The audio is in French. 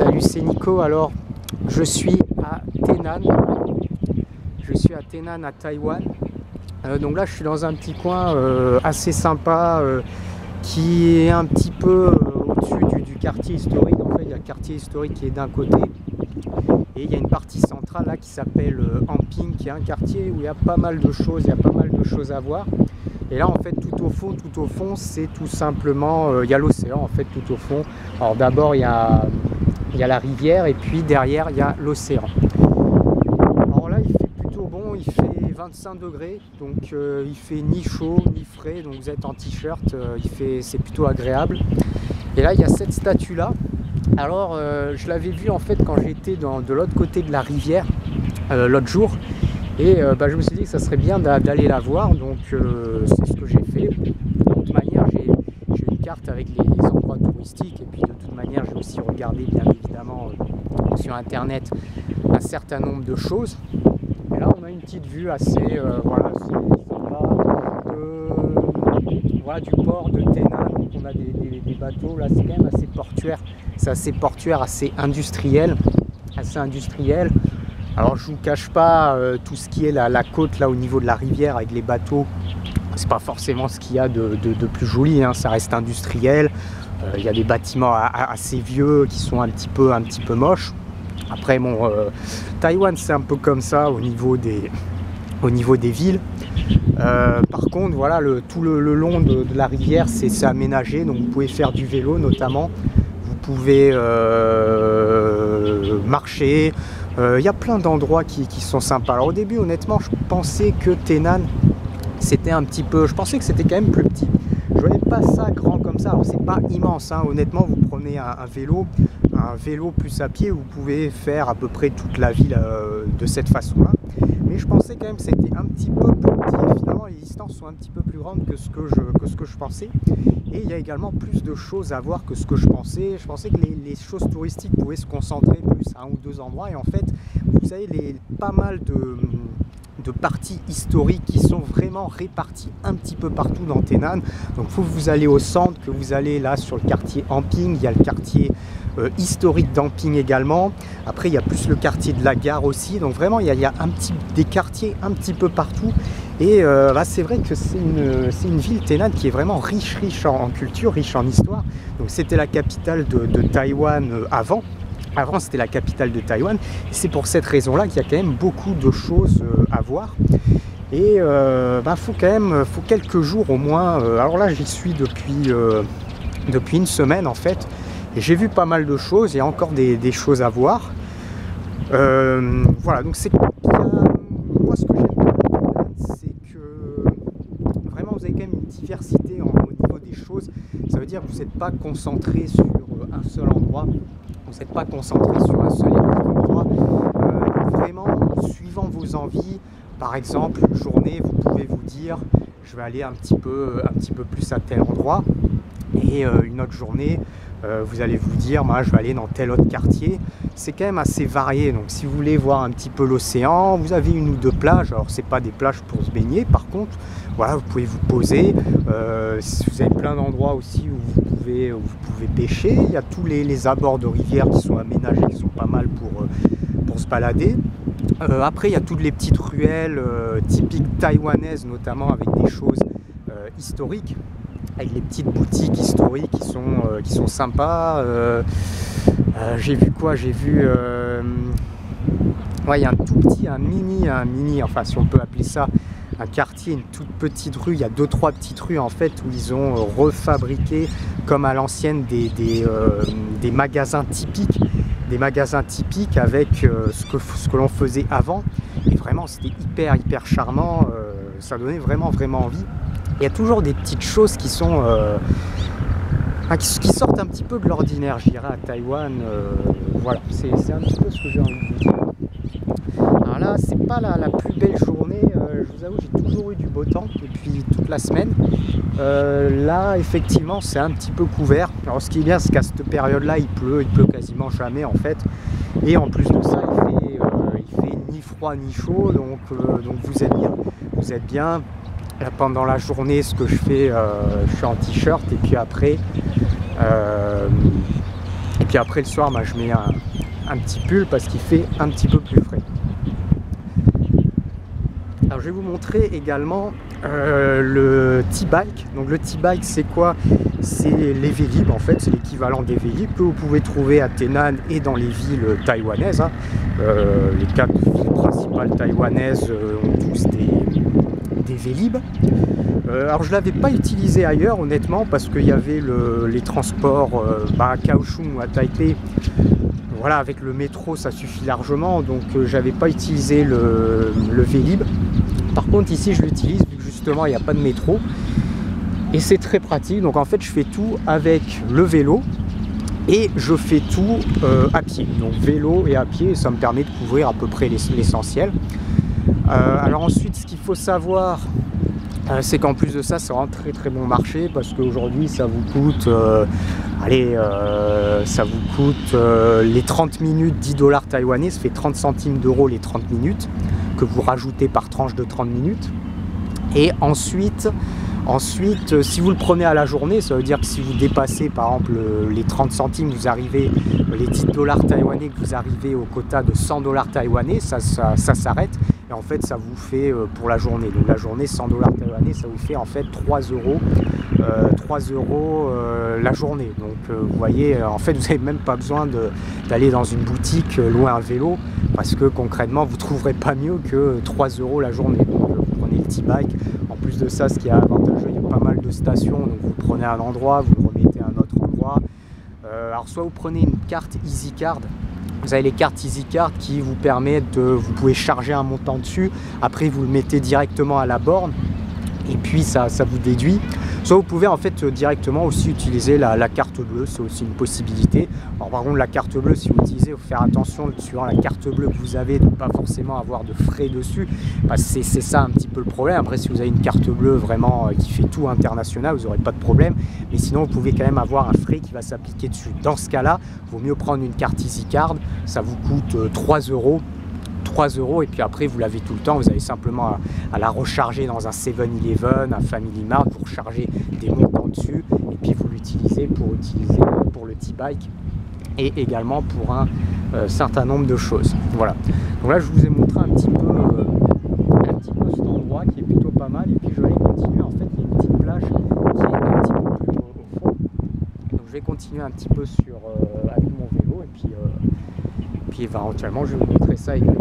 Salut, c'est Nico. Alors, je suis à Tainan. Je suis à Tainan, à Taïwan. Donc là, je suis dans un petit coin assez sympa qui est un petit peu au-dessus du quartier historique. En fait, il y a le quartier historique qui est d'un côté et il y a une partie centrale là qui s'appelle Amping, qui est un quartier où il y a pas mal de choses, il y a pas mal de choses à voir. Et là, en fait, tout au fond, c'est tout simplement, il y a l'océan, en fait, tout au fond. Alors d'abord, il y a la rivière, et puis derrière, il y a l'océan. Alors là, il fait plutôt bon, il fait 25 degrés, donc il fait ni chaud, ni frais, donc vous êtes en t-shirt, c'est plutôt agréable. Et là, il y a cette statue-là. Alors, je l'avais vue, en fait, quand j'étais de l'autre côté de la rivière, l'autre jour. Et je me suis dit que ça serait bien d'aller la voir, donc c'est ce que j'ai fait. De toute manière, j'ai une carte avec les endroits touristiques, et puis de toute manière, j'ai aussi regardé, bien évidemment, sur internet, un certain nombre de choses. Et là, on a une petite vue assez, voilà, c'est sympa, voilà, du port de Tainan. Donc on a des bateaux, là, c'est quand même assez portuaire, c'est assez portuaire, assez industriel. Alors je ne vous cache pas, tout ce qui est la côte là au niveau de la rivière avec les bateaux, c'est pas forcément ce qu'il y a de plus joli, hein, ça reste industriel. Il y a des bâtiments assez vieux qui sont un petit peu moches. Après bon, Taïwan c'est un peu comme ça au niveau des villes. Par contre voilà, tout le long de la rivière c'est aménagé, donc vous pouvez faire du vélo notamment, vous pouvez marcher. Il y a plein d'endroits qui sont sympas. Alors au début, honnêtement, je pensais que Tainan, c'était un petit peu... Je pensais que c'était quand même plus petit. Je voyais pas ça grand comme ça. Alors c'est pas immense, hein. Honnêtement, vous prenez un vélo plus à pied, vous pouvez faire à peu près toute la ville de cette façon-là. Mais je pensais quand même que c'était un petit peu plus petit. Finalement, les distances sont un petit peu plus grandes que ce que je pensais. Et il y a également plus de choses à voir que ce que je pensais. Je pensais que les choses touristiques pouvaient se concentrer plus à un ou deux endroits. Et en fait, vous avez pas mal de parties historiques qui sont vraiment réparties un petit peu partout dans Tainan. Donc il faut que vous allez au centre, que vous allez là sur le quartier Amping. Il y a le quartier historique d'Amping également. Après, il y a plus le quartier de la gare aussi. Donc vraiment, il y a des quartiers un petit peu partout. Et c'est vrai que c'est une ville, Tainan, qui est vraiment riche en culture, riche en histoire. Donc c'était la capitale de Taïwan avant. Avant, c'était la capitale de Taïwan. Et c'est pour cette raison-là qu'il y a quand même beaucoup de choses à voir. Et faut quelques jours au moins. Alors là, j'y suis depuis une semaine en fait. Et j'ai vu pas mal de choses. Il y a encore des choses à voir. Voilà, donc moi ce que j'aime bien, c'est que vraiment vous avez quand même une diversité au niveau des choses. Ça veut dire que vous n'êtes pas concentré sur un seul endroit. Vous n'êtes pas concentré sur un seul endroit. Vraiment, suivant vos envies, par exemple, une journée, vous pouvez vous dire je vais aller un petit peu plus à tel endroit. Et une autre journée, vous allez vous dire je vais aller dans tel autre quartier. C'est quand même assez varié. Donc si vous voulez voir un petit peu l'océan, vous avez une ou deux plages. Alors c'est pas des plages pour se baigner, par contre voilà, vous pouvez vous poser. Vous avez plein d'endroits aussi où vous pouvez pêcher. Il y a tous les abords de rivières qui sont aménagés, qui sont pas mal pour se balader. Après il y a toutes les petites ruelles typiques taïwanaises, notamment avec des choses historiques, avec les petites boutiques historiques qui sont sympas. J'ai vu quoi? J'ai vu il y a un mini, enfin si on peut appeler ça un quartier, une toute petite rue. Il y a 2-3 petites rues en fait où ils ont refabriqué comme à l'ancienne des magasins typiques. Des magasins typiques avec ce que l'on faisait avant. Et vraiment c'était hyper charmant. Ça donnait vraiment envie. Il y a toujours des petites choses qui sont qui sortent un petit peu de l'ordinaire, je dirais, à Taïwan. Voilà, c'est un petit peu ce que j'ai envie de vous dire. Alors là, c'est pas la plus belle journée. Je vous avoue, j'ai toujours eu du beau temps depuis toute la semaine. Là, effectivement, c'est un petit peu couvert. Alors, ce qui est bien, c'est qu'à cette période-là, il pleut quasiment jamais en fait. Et en plus de ça, il fait ni froid ni chaud, donc vous êtes bien. Là, pendant la journée, ce que je fais, je suis en t-shirt et puis après, Et puis après le soir, je mets un petit pull parce qu'il fait un petit peu plus frais. Alors je vais vous montrer également le T-Bike. Donc le T-Bike, c'est quoi? C'est les Vélib, en fait, c'est l'équivalent des Vélib que vous pouvez trouver à Tainan et dans les villes taïwanaises. Les 4 villes principales taïwanaises ont tous des Vélib. Alors je ne l'avais pas utilisé ailleurs, honnêtement, parce qu'il y avait les transports à Kaohsiung ou à Taipei. Voilà, avec le métro, ça suffit largement, donc j'avais pas utilisé le Vélib. Par contre, ici, je l'utilise, vu que justement, il n'y a pas de métro. Et c'est très pratique. Donc en fait, je fais tout avec le vélo et je fais tout à pied. Donc vélo et à pied, ça me permet de couvrir à peu près l'essentiel. Alors ensuite, ce qu'il faut savoir, c'est qu'en plus de ça, c'est un très très bon marché parce qu'aujourd'hui, ça vous coûte, ça vous coûte les 30 minutes 10 $ taïwanais, ça fait 30 centimes d'euros les 30 minutes que vous rajoutez par tranche de 30 minutes. Et ensuite, si vous le prenez à la journée, ça veut dire que si vous dépassez par exemple les 30 centimes, vous arrivez, les 10 $ taïwanais, que vous arrivez au quota de 100 $ taïwanais, ça s'arrête. Et en fait, ça vous fait pour la journée. Donc la journée, 100 $ taïwanais, ça vous fait en fait 3 euros. 3 euros la journée. Donc vous voyez, en fait, vous n'avez même pas besoin d'aller dans une boutique louer un vélo parce que concrètement, vous ne trouverez pas mieux que 3 euros la journée. Donc vous prenez le T-Bike. En plus de ça, ce qui est avantageux, il y a pas mal de stations. Donc vous prenez un endroit, vous le remettez à un autre endroit. Alors soit vous prenez une carte EasyCard. Vous avez les cartes EasyCard qui vous permettent vous pouvez charger un montant dessus. Après, vous le mettez directement à la borne. Et puis ça vous déduit. Soit vous pouvez en fait directement aussi utiliser la carte bleue, c'est aussi une possibilité. Alors par contre la carte bleue, si vous l'utilisez, il faut faire attention suivant la carte bleue que vous avez de ne pas forcément avoir de frais dessus. C'est ça un petit peu le problème. Après si vous avez une carte bleue vraiment qui fait tout international, vous n'aurez pas de problème. Mais sinon vous pouvez quand même avoir un frais qui va s'appliquer dessus. Dans ce cas-là, il vaut mieux prendre une carte EasyCard, ça vous coûte 3 euros. 3 euros et puis après vous l'avez tout le temps, vous avez simplement à la recharger dans un 7-Eleven, un Family Mart, vous rechargez des montants dessus et puis vous l'utilisez pour le T-Bike et également pour un certain nombre de choses. Voilà, donc là je vous ai montré un petit peu cet endroit qui est plutôt pas mal et puis je vais aller continuer. En fait il y a une petite plage qui est un petit peu plus au fond, donc je vais continuer un petit peu avec mon vélo et puis éventuellement je vais vous montrer ça également.